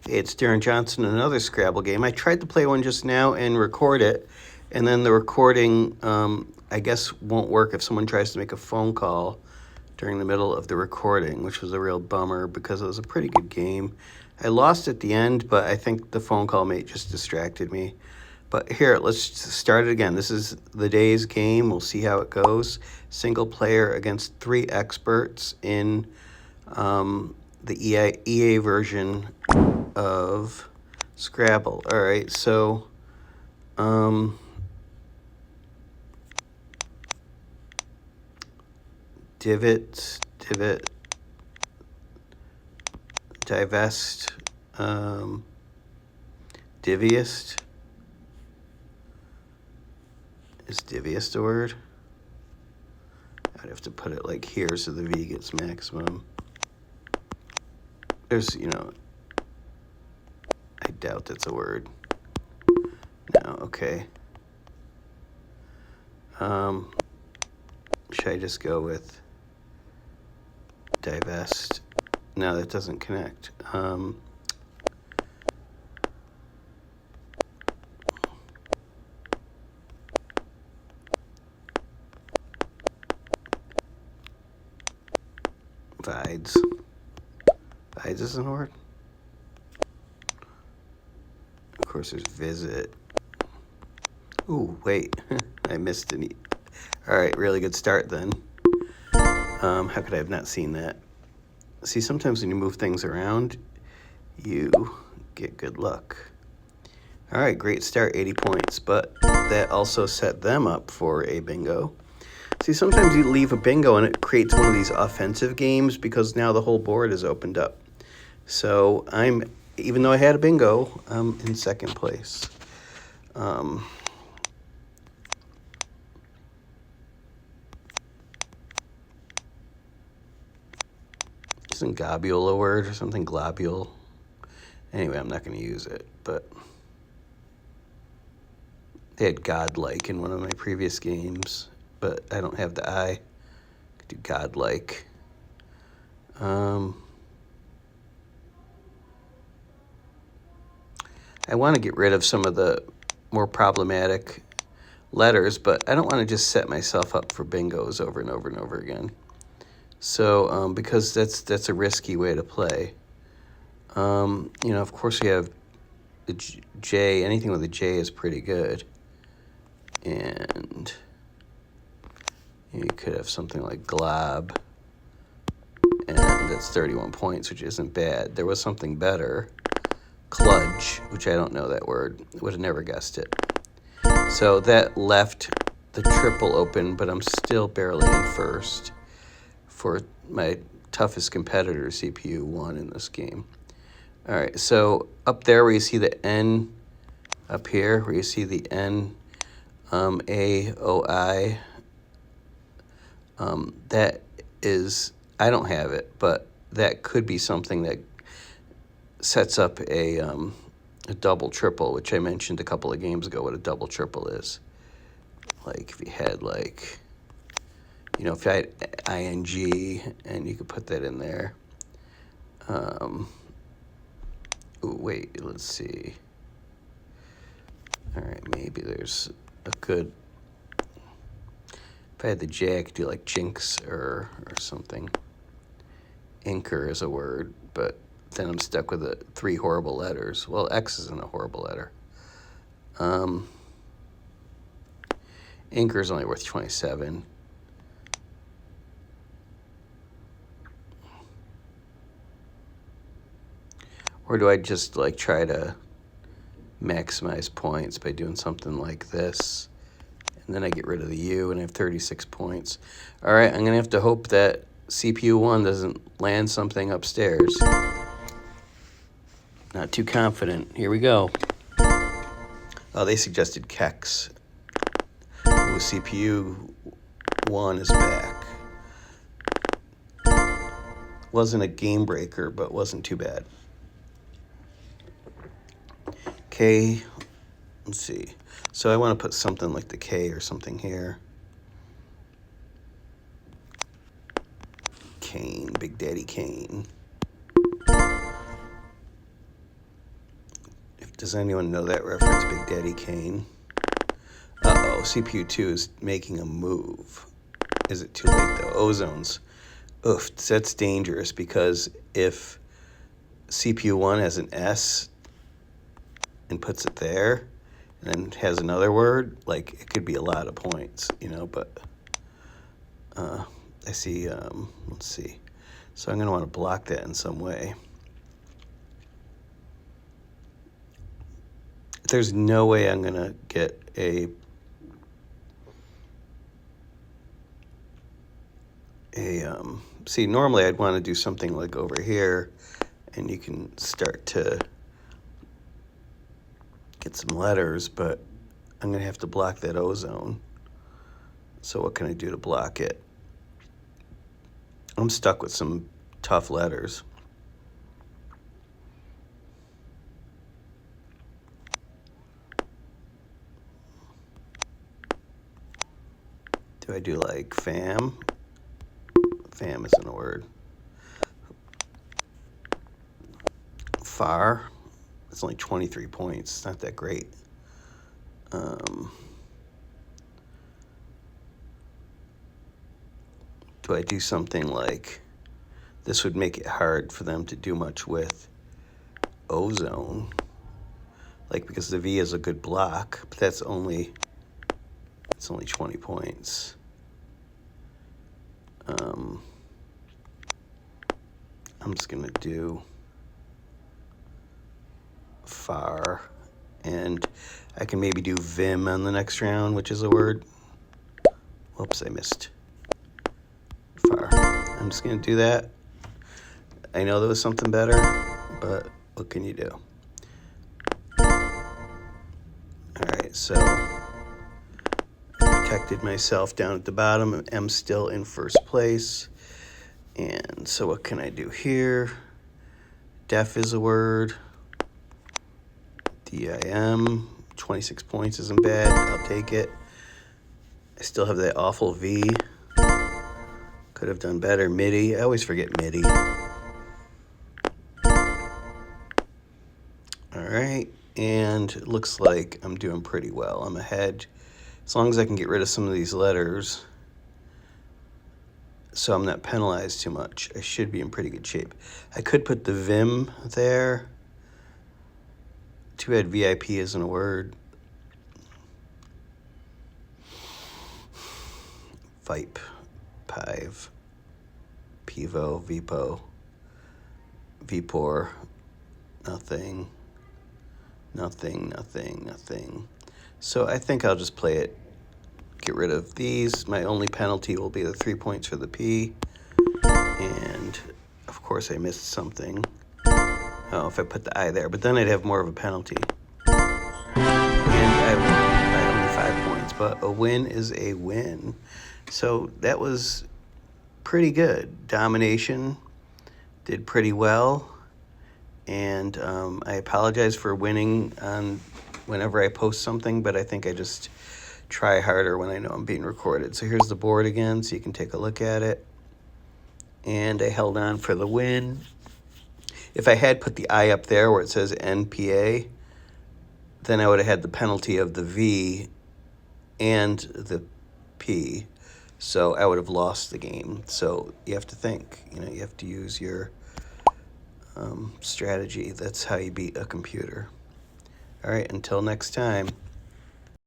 Hey, it's Darren Johnson, another Scrabble game. I tried to play one just now and record it, and then the recording, I guess, won't work if someone tries to make a phone call during the middle of the recording, which was a real bummer because it was a pretty good game. I lost at the end, but I think the phone call mate just distracted me. But here, let's start it again. This is the day's game. We'll see how it goes. Single player against 3 experts in the EA version of Scrabble. All right, so divot, divest, diviest. Is diviest a word? I'd have to put it like here so the V gets maximum. There's, I doubt that's a word. No, okay. Should I just go with divest? No, that doesn't connect. Vides. Vides isn't a word? Of course, there's visit. Ooh, wait. I missed any. All right, really good start then. How could I have not seen that? See, sometimes when you move things around, you get good luck. All right, great start, 80 points, but that also set them up for a bingo. See, sometimes you leave a bingo and it creates one of these offensive games because now the whole board is opened up. So even though I had a bingo, I'm in second place. Isn't globule a word or something? Globule. Anyway, I'm not going to use it, but they had godlike in one of my previous games, but I don't have the I. I could do godlike. I want to get rid of some of the more problematic letters, but I don't want to just set myself up for bingos over and over and over again. So, because that's a risky way to play. Of course we have the J. Anything with a J is pretty good. And you could have something like glob. And that's 31 points, which isn't bad. There was something better. Kludge, which I don't know that word. Would have never guessed it. So that left the triple open, but I'm still barely in first for my toughest competitor, CPU 1 in this game. All right, so up there where you see the N, up here where you see the N, A, O, I, that is, I don't have it, but that could be something that sets up a double triple, which I mentioned a couple of games ago what a double triple is. Like if you had if you had ing and you could put that in there. Wait, let's see. All right, maybe there's a good. If I had the J, I could do like jinx or something. Inker is a word, but then I'm stuck with 3 horrible letters. Well, X isn't a horrible letter. Inker is only worth 27. Or do I just try to maximize points by doing something like this? And then I get rid of the U and I have 36 points. All right, I'm going to have to hope that CPU 1 doesn't land something upstairs. Not too confident. Here we go. Oh, they suggested Kex. Ooh, CPU 1 is back. Wasn't a game breaker, but wasn't too bad. K, let's see. So I want to put something like the K or something here. Kane, Big Daddy Kane. Does anyone know that reference, Big Daddy Kane? Uh-oh, CPU 2 is making a move. Is it too late, though? Ozones. Oof, that's dangerous, because if CPU 1 has an S and puts it there, and then has another word, like, it could be a lot of points, but I see, let's see. So I'm going to want to block that in some way. There's no way I'm going to get see, normally I'd want to do something like over here, and you can start to get some letters, but I'm going to have to block that ozone. So what can I do to block it? I'm stuck with some tough letters. Do I do like fam? Fam isn't a word. Far. It's only 23 points. It's not that great. Do I do something like, this would make it hard for them to do much with ozone, like, because the V is a good block, but it's only 20 points. I'm just gonna do far, and I can maybe do vim on the next round, which is a word. Whoops, I missed far. I'm just gonna do that. I know there was something better, but what can you do? Alright, so I protected myself down at the bottom. I'm still in first place. And so what can I do here? Def is a word. DIM, 26 points isn't bad. I'll take it. I still have that awful V. Could have done better. MIDI. I always forget MIDI. All right. And it looks like I'm doing pretty well. I'm ahead. As long as I can get rid of some of these letters, so I'm not penalized too much, I should be in pretty good shape. I could put the Vim there. Too bad VIP isn't a word. Vipe, Pive, Pivo, Vipo, Vipor, nothing. So I think I'll just play it. Get rid of these. My only penalty will be the 3 points for the P. And of course I missed something. Oh, if I put the I there, but then I'd have more of a penalty. And I won by only 5 points, but a win is a win. So that was pretty good. Domination, did pretty well. And I apologize for winning on whenever I post something, but I think I just try harder when I know I'm being recorded. So here's the board again, so you can take a look at it. And I held on for the win. If I had put the I up there where it says NPA, then I would have had the penalty of the V and the P. So I would have lost the game. So you have to think, you have to use your strategy. That's how you beat a computer. All right, until next time.